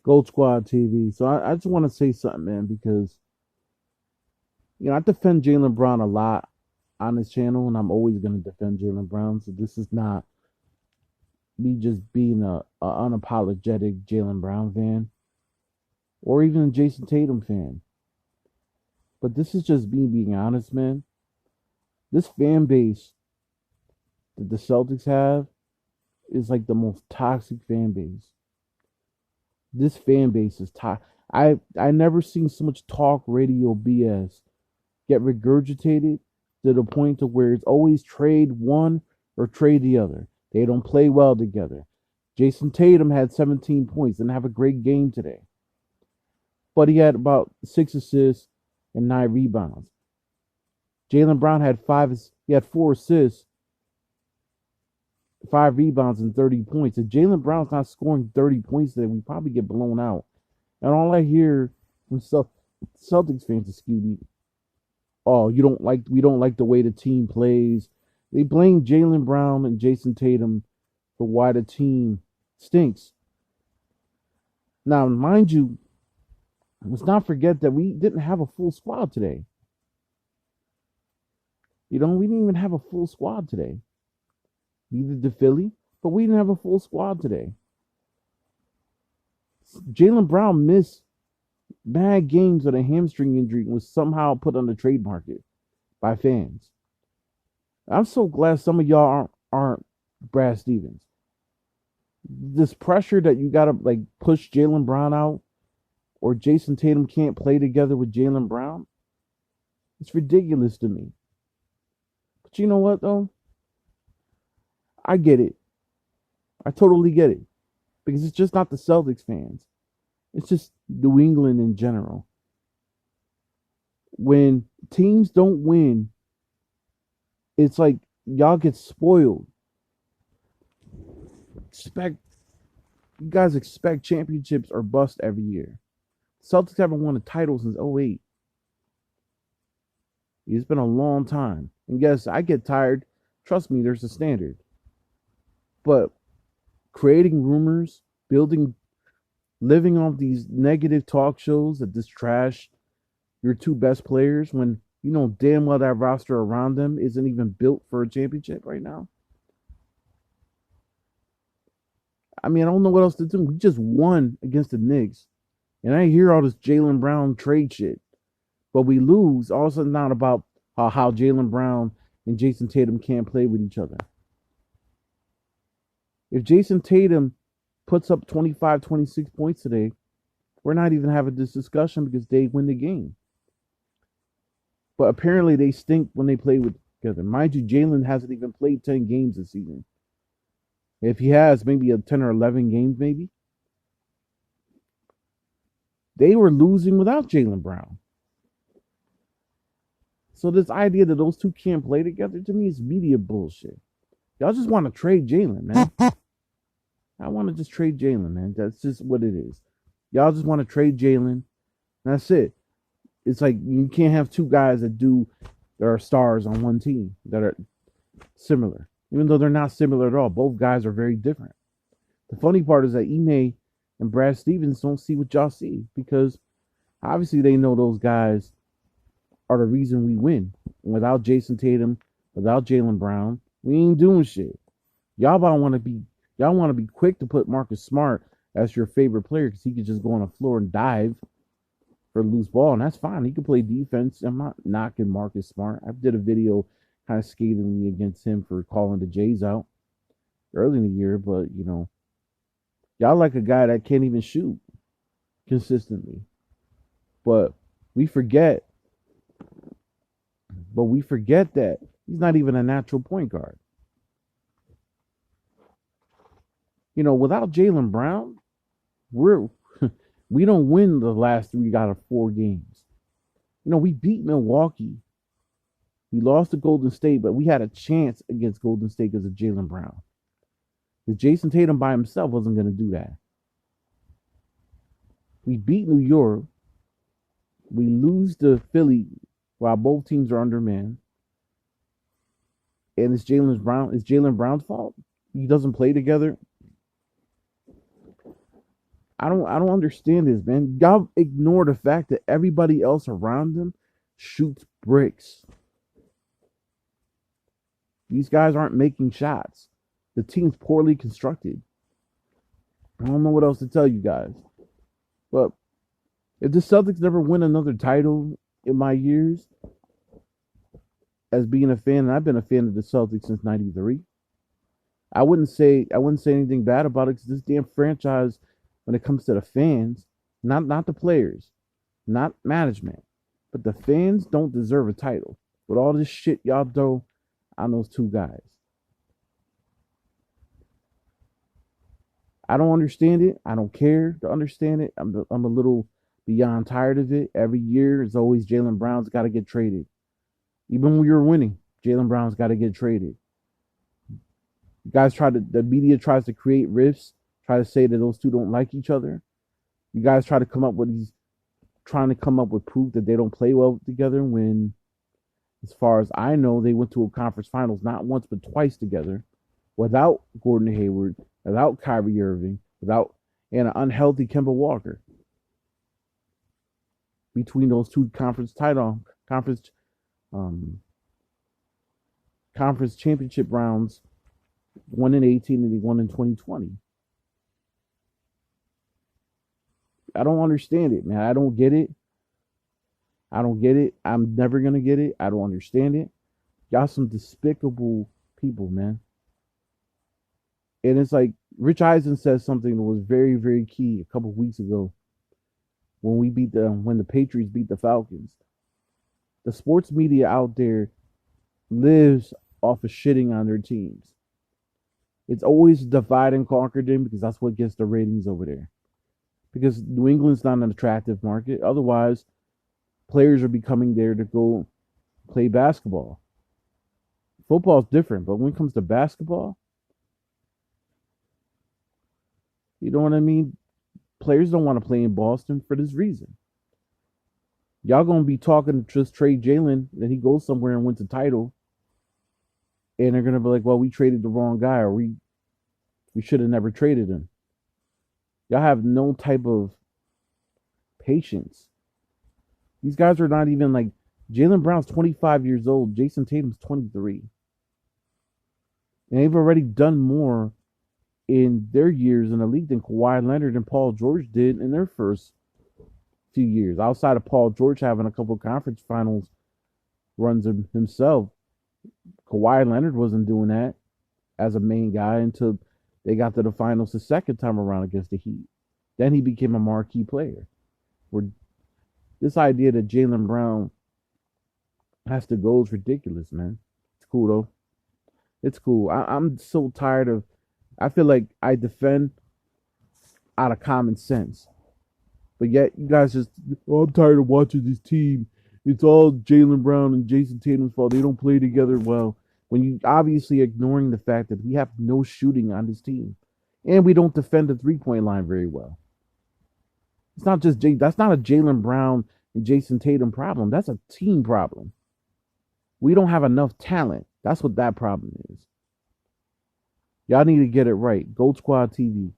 Gold Squad TV. So I just want to say something, man, because I defend Jaylen Brown a lot on this channel, and I'm always going to defend Jaylen Brown. So this is not me just being a unapologetic Jaylen Brown fan or even a Jayson Tatum fan. But this is just me being honest, man. This fan base that the Celtics have is like the most toxic fan base. This fan base is toxic. I never seen so much talk radio BS get regurgitated to the point to where it's always trade one or trade the other. They don't play well together. Jayson Tatum had 17 points and have a great game today, but he had about 6 assists and 9 rebounds. Jaylen Brown had He had 4 assists, 5 rebounds, and 30 points. If Jaylen Brown's not scoring 30 points today, we probably get blown out. And all I hear from Celtics fans, excuse me, oh, we don't like the way the team plays. They blame Jaylen Brown and Jayson Tatum for why the team stinks. Now, mind you, let's not forget that we didn't have a full squad today. We didn't even have a full squad today. Neither did Philly, but we didn't have a full squad today. Jaylen Brown missed bad games with a hamstring injury and was somehow put on the trade market by fans. I'm so glad some of y'all aren't Brad Stevens. This pressure that you gotta push Jaylen Brown out, or Jayson Tatum can't play together with Jaylen Brown, it's ridiculous to me. But you know what though? I get it. I totally get it. Because it's just not the Celtics fans. It's just New England in general. When teams don't win, it's like y'all get spoiled. You guys expect championships or bust every year. Celtics haven't won a title since '08. It's been a long time. And yes, I get tired. Trust me, there's a standard. But creating rumors, living off these negative talk shows that just trash your two best players when you know damn well that roster around them isn't even built for a championship right now. I mean, I don't know what else to do. We just won against the Knicks. And I hear all this Jaylen Brown trade shit. But we lose. All of a sudden, not about how Jaylen Brown and Jayson Tatum can't play with each other. If Jayson Tatum puts up 25, 26 points today, we're not even having this discussion because they win the game. But apparently they stink when they play with together. Mind you, Jaylen hasn't even played 10 games this season. If he has, maybe a 10 or 11 games, maybe. They were losing without Jaylen Brown. So this idea that those two can't play together, to me, is media bullshit. Y'all just want to trade Jaylen, man. I want to just trade Jaylen, man. That's just what it is. Y'all just want to trade Jaylen. That's it. It's like you can't have two guys that are stars on one team that are similar. Even though they're not similar at all. Both guys are very different. The funny part is that Ime and Brad Stevens don't see what y'all see because obviously they know those guys are the reason we win. Without Jayson Tatum, without Jaylen Brown, we ain't doing shit. Y'all want to be quick to put Marcus Smart as your favorite player because he could just go on the floor and dive for a loose ball, and that's fine. He can play defense. I'm not knocking Marcus Smart. I did a video kind of scathingly against him for calling the Jays out early in the year, but y'all like a guy that can't even shoot consistently. But we forget that he's not even a natural point guard. Without Jaylen Brown, we don't win the last 3 out of 4 games. We beat Milwaukee. We lost to Golden State, but we had a chance against Golden State because of Jaylen Brown. Because Jayson Tatum by himself wasn't going to do that. We beat New York. We lose to Philly while both teams are undermanned. And it's Jaylen Brown's fault. He doesn't play together. I don't understand this, man. Y'all ignore the fact that everybody else around them shoots bricks. These guys aren't making shots. The team's poorly constructed. I don't know what else to tell you guys. But if the Celtics never win another title in my years as being a fan, and I've been a fan of the Celtics since '93, I wouldn't say anything bad about it because this damn franchise, when it comes to the fans, not the players, not management, but the fans don't deserve a title. With all this shit y'all throw on those two guys. I don't understand it. I don't care to understand it. I'm a little beyond tired of it. Every year, it's always Jaylen Brown's got to get traded. Even when you're winning, Jaylen Brown's got to get traded. You guys the media tries to create rifts, try to say that those two don't like each other. You guys trying to come up with proof that they don't play well together when, as far as I know, they went to a conference finals not once but twice together without Gordon Hayward, without Kyrie Irving, and an unhealthy Kemba Walker. Between those two conference championship rounds, one in 18 and one in 2020. I don't understand it, man. I don't get it. I don't get it. I'm never gonna get it. I don't understand it. Y'all some despicable people, man. And it's like Rich Eisen says something that was very, very key a couple of weeks ago when the Patriots beat the Falcons. The sports media out there lives off of shitting on their teams. It's always divide and conquer them because that's what gets the ratings over there. Because New England's not an attractive market. Otherwise, players are becoming there to go play basketball. Football's different, but when it comes to basketball, you know what I mean? Players don't want to play in Boston for this reason. Y'all gonna be talking to just trade Jaylen, then he goes somewhere and wins a title, and they're gonna be like, "Well, we traded the wrong guy, or we should have never traded him." Y'all have no type of patience. These guys are not even like Jaylen Brown's 25 years old. Jayson Tatum's 23, and they've already done more in their years in the league than Kawhi Leonard and Paul George did in their first few years. Outside of Paul George having a couple of conference finals runs himself, Kawhi Leonard wasn't doing that as a main guy until they got to the finals the second time around against the Heat. Then he became a marquee player. Where this idea that Jaylen Brown has to go is ridiculous, man. It's cool though. It's cool. I'm so tired of. I feel like I defend out of common sense. But yet, you guys just, oh, I'm tired of watching this team. It's all Jaylen Brown and Jayson Tatum's fault. They don't play together well. When you obviously ignoring the fact that we have no shooting on this team. And we don't defend the three-point line very well. It's not just that's not a Jaylen Brown and Jayson Tatum problem. That's a team problem. We don't have enough talent. That's what that problem is. Y'all need to get it right. Gold Squad TV.